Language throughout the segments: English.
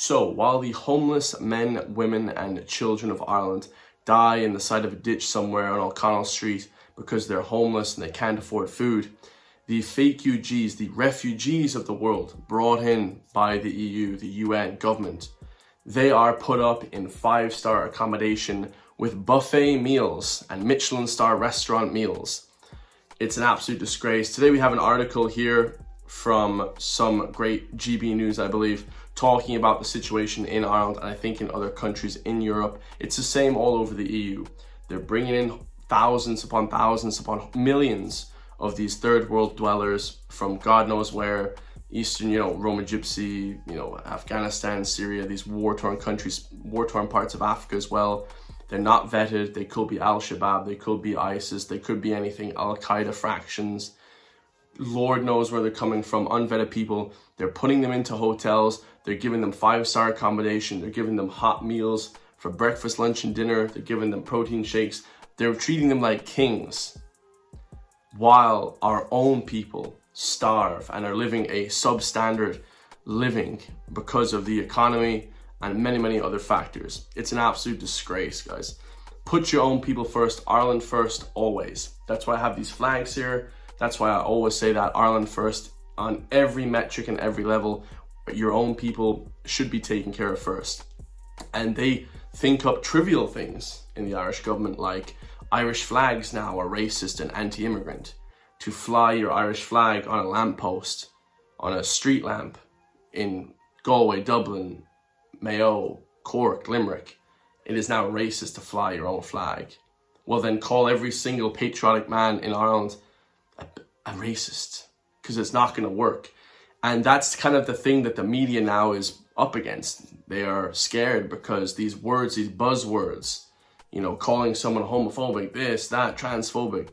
So while the homeless men, women and children of Ireland die in the side of a ditch somewhere on O'Connell Street because they're homeless and they can't afford food, the fakefugees, the refugees of the world brought in by the EU, the UN government, they are put up in 5-star accommodation with buffet meals and Michelin star restaurant meals. It's an absolute disgrace. Today we have an article here from some great GB News, I believe, talking about the situation in Ireland and I think in other countries in Europe. It's the same all over the EU. They're bringing in thousands upon millions of these third world dwellers from God knows where, Eastern, Roma Gypsy, Afghanistan, Syria, these war-torn countries, war-torn parts of Africa as well. They're not vetted. They could be Al-Shabaab, they could be ISIS, they could be anything, Al-Qaeda fractions. Lord knows where they're coming from, unvetted people. They're putting them into hotels. They're giving them 5-star accommodation. They're giving them hot meals for breakfast, lunch, and dinner. They're giving them protein shakes. They're treating them like kings, while our own people starve and are living a substandard living because of the economy and many other factors. It's an absolute disgrace, guys. Put your own people first, Ireland first, always. That's why I have these flags here. That's why I always say that Ireland first on every metric and every level. Your own people should be taken care of first. And they think up trivial things in the Irish government, like Irish flags now are racist and anti-immigrant. To fly your Irish flag on a lamppost, on a street lamp in Galway, Dublin, Mayo, Cork, Limerick, it is now racist to fly your own flag. Well then call every single patriotic man in Ireland a racist, because it's not going to work. And that's kind of the thing that the media now is up against. They are scared because these words, these buzzwords, calling someone homophobic, this, that, transphobic,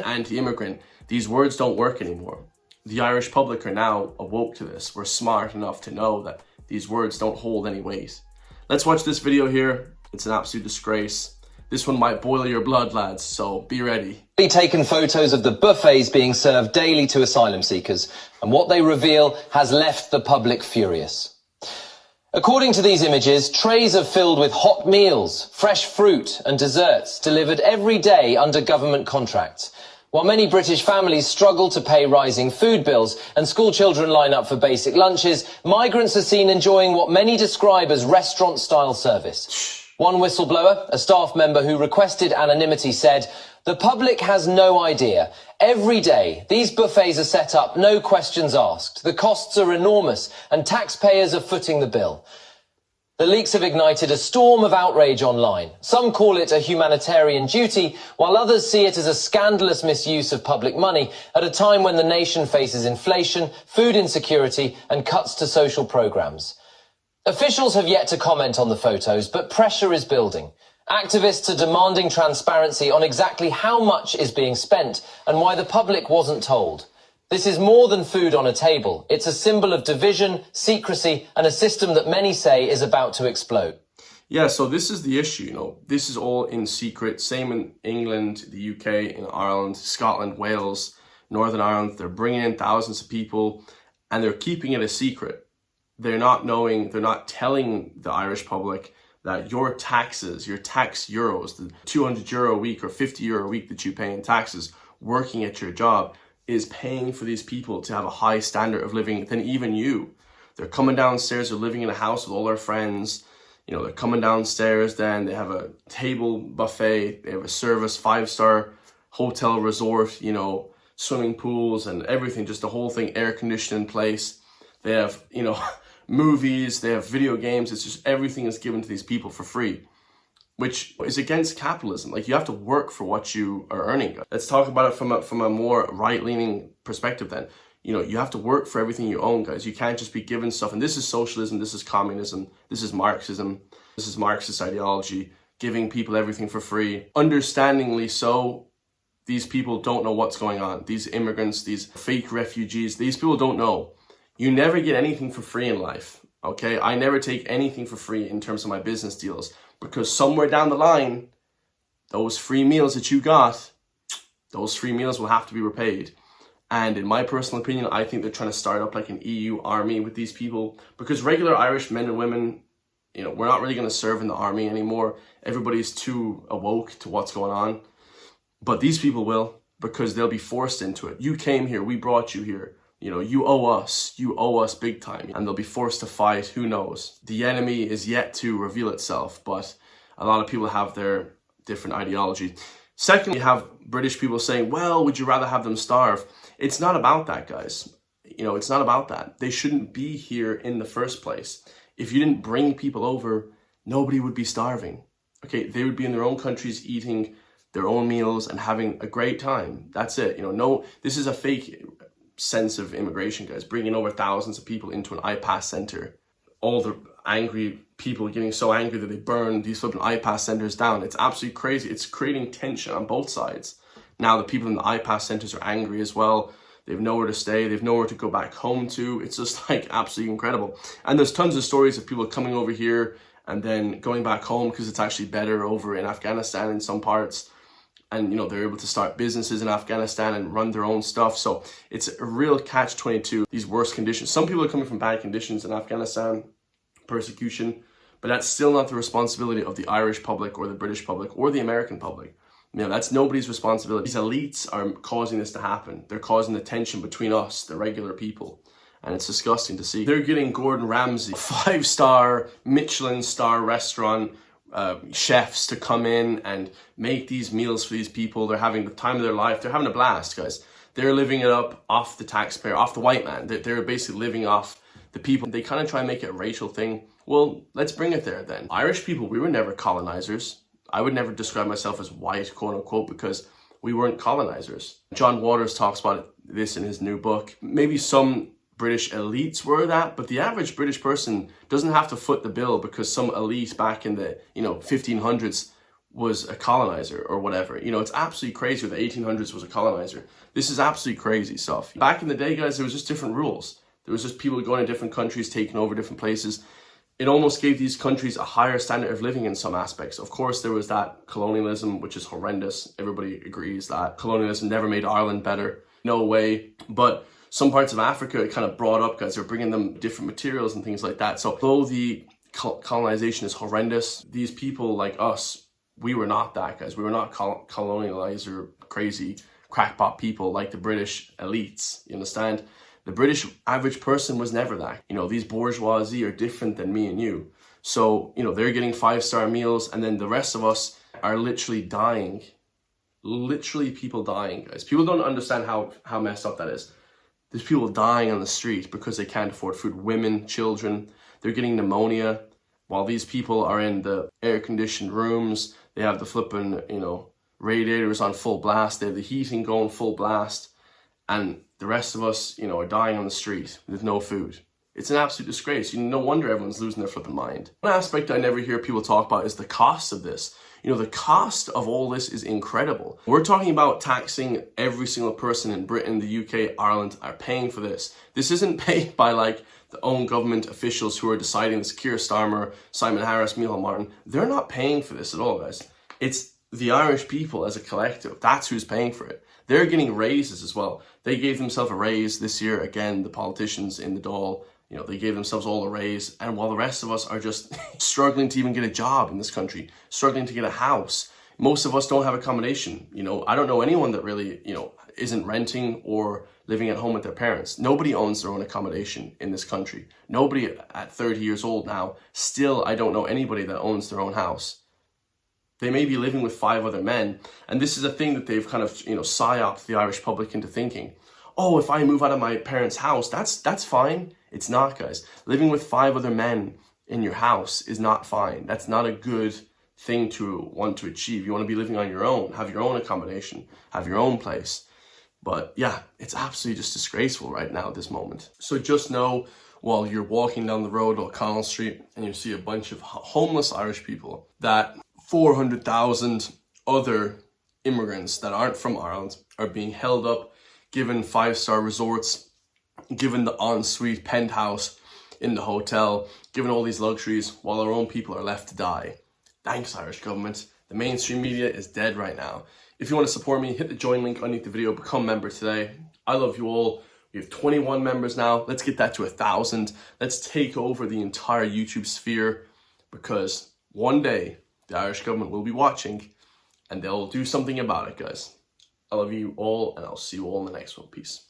anti-immigrant, these words don't work anymore. The Irish public are now awoke to this. We're smart enough to know that these words don't hold any weight. Let's watch this video here. It's an absolute disgrace. This one might boil your blood, lads, so be ready. Taken photos of the buffets being served daily to asylum seekers, and what they reveal has left the public furious. According to these images, trays are filled with hot meals, fresh fruit and desserts delivered every day under government contracts. While many British families struggle to pay rising food bills and school children line up for basic lunches, migrants are seen enjoying what many describe as restaurant-style service. One whistleblower, a staff member who requested anonymity, said, "The public has no idea. Every day, these buffets are set up, no questions asked. The costs are enormous, and taxpayers are footing the bill." The leaks have ignited a storm of outrage online. Some call it a humanitarian duty, while others see it as a scandalous misuse of public money at a time when the nation faces inflation, food insecurity, and cuts to social programs. Officials have yet to comment on the photos, but pressure is building. Activists are demanding transparency on exactly how much is being spent and why the public wasn't told. This is more than food on a table. It's a symbol of division, secrecy, and a system that many say is about to explode. Yeah, so this is the issue, This is all in secret. Same in England, the UK, in Ireland, Scotland, Wales, Northern Ireland. They're bringing in thousands of people and they're keeping it a secret. They're not telling the Irish public that your taxes, your tax euros, the €200 a week or €50 a week that you pay in taxes working at your job is paying for these people to have a high standard of living than even you. They're coming downstairs, they're living in a house with all their friends. They're coming downstairs, then they have a table buffet, they have a service, 5-star hotel resort, swimming pools and everything, just the whole thing, air conditioning in place. They have, movies, they have video games. It's just everything is given to these people for free, which is against capitalism. Like, you have to work for what you are earning. Let's talk about it from a more right-leaning perspective then. You have to work for everything you own, guys. You can't just be given stuff. And this is socialism, this is communism, this is Marxism, this is Marxist ideology, giving people everything for free. Understandingly so, these people don't know what's going on. These immigrants, these fake refugees, these people don't know. You never get anything for free in life, okay? I never take anything for free in terms of my business deals, because somewhere down the line, those free meals that you got, those free meals will have to be repaid. And in my personal opinion, I think they're trying to start up like an EU army with these people, because regular Irish men and women, you know, we're not really going to serve in the army anymore. Everybody's too awoke to what's going on. But these people will, because they'll be forced into it. You came here, we brought you here. You know, you owe us big time. And they'll be forced to fight, who knows. The enemy is yet to reveal itself, but a lot of people have their different ideology. Secondly, you have British people saying, well, would you rather have them starve? It's not about that, guys. You know, it's not about that. They shouldn't be here in the first place. If you didn't bring people over, nobody would be starving. Okay, they would be in their own countries eating their own meals and having a great time. That's it. You know, no, this is a fake sense of immigration, guys. Bringing over thousands of people into an iPass center. All the angry people getting so angry that they burn these flipping iPass centers down. It's absolutely crazy. It's creating tension on both sides. Now the people in the iPass centers are angry as well. They have nowhere to stay. They have nowhere to go back home to. It's just like absolutely incredible. And there's tons of stories of people coming over here and then going back home because it's actually better over in Afghanistan in some parts. And, you know, they're able to start businesses in Afghanistan and run their own stuff. So it's a real catch-22, these worst conditions. Some people are coming from bad conditions in Afghanistan, persecution, but that's still not the responsibility of the Irish public or the British public or the American public. You know, that's nobody's responsibility. These elites are causing this to happen. They're causing the tension between us, the regular people. And it's disgusting to see. They're getting Gordon Ramsay, 5-star, Michelin star restaurant chefs to come in and make these meals for these people. They're having the time of their life. They're having a blast, guys. They're living it up off the taxpayer, off the white man. They're basically living off the people. They kind of try and make it a racial thing. Well, let's bring it there then. Irish people, we were never colonizers. I would never describe myself as white, quote unquote, because we weren't colonizers. John Waters talks about this in his new book. Maybe some British elites were that, but the average British person doesn't have to foot the bill because some elite back in the 1500s was a colonizer or whatever. You know, it's absolutely crazy. The 1800s was a colonizer. This is absolutely crazy stuff. Back in the day, guys, there was just different rules. There was just people going to different countries, taking over different places. It almost gave these countries a higher standard of living in some aspects. Of course, there was that colonialism, which is horrendous. Everybody agrees that colonialism never made Ireland better. No way. But some parts of Africa, it kind of brought up, guys. They're bringing them different materials and things like that. So though the colonization is horrendous, these people like us, we were not that, guys. We were not colonizer, crazy, crackpot people like the British elites. You understand? The British average person was never that. You know, these bourgeoisie are different than me and you. So, you know, they're getting 5-star meals and then the rest of us are literally dying. Literally people dying, guys. People don't understand how messed up that is. There's people dying on the street because they can't afford food. Women, children, they're getting pneumonia while these people are in the air-conditioned rooms. They have the flipping, radiators on full blast. They have the heating going full blast. And the rest of us, are dying on the street with no food. It's an absolute disgrace. No wonder everyone's losing their flipping mind. One aspect I never hear people talk about is the cost of this. The cost of all this is incredible. We're talking about taxing every single person in Britain, the UK, Ireland are paying for this. This isn't paid by the own government officials who are deciding this. Keir Starmer, Simon Harris, Micheál Martin. They're not paying for this at all, guys. It's the Irish people as a collective. That's who's paying for it. They're getting raises as well. They gave themselves a raise this year. Again, the politicians in the Dáil, they gave themselves all a raise. And while the rest of us are just struggling to even get a job in this country, struggling to get a house, most of us don't have accommodation. I don't know anyone that really, isn't renting or living at home with their parents. Nobody owns their own accommodation in this country. Nobody at 30 years old now, still, I don't know anybody that owns their own house. They may be living with 5 other men. And this is a thing that they've kind of, psyoped the Irish public into thinking, oh, if I move out of my parents' house, that's fine. It's not, guys. Living with 5 other men in your house is not fine. That's not a good thing to want to achieve. You want to be living on your own, have your own accommodation, have your own place. But yeah, it's absolutely just disgraceful right now at this moment. So just know, while you're walking down the road O'Connell Street and you see a bunch of homeless Irish people, that 400,000 other immigrants that aren't from Ireland are being held up, given 5-star resorts, given the ensuite penthouse in the hotel, given all these luxuries, while our own people are left to die. Thanks, Irish government. The mainstream media is dead right now. If you want to support me, hit the join link underneath the video, become a member today. I love you all. We have 21 members now. Let's get that to 1,000. Let's take over the entire YouTube sphere, because one day the Irish government will be watching and they'll do something about it, guys. I love you all, and I'll see you all in the next one. Peace.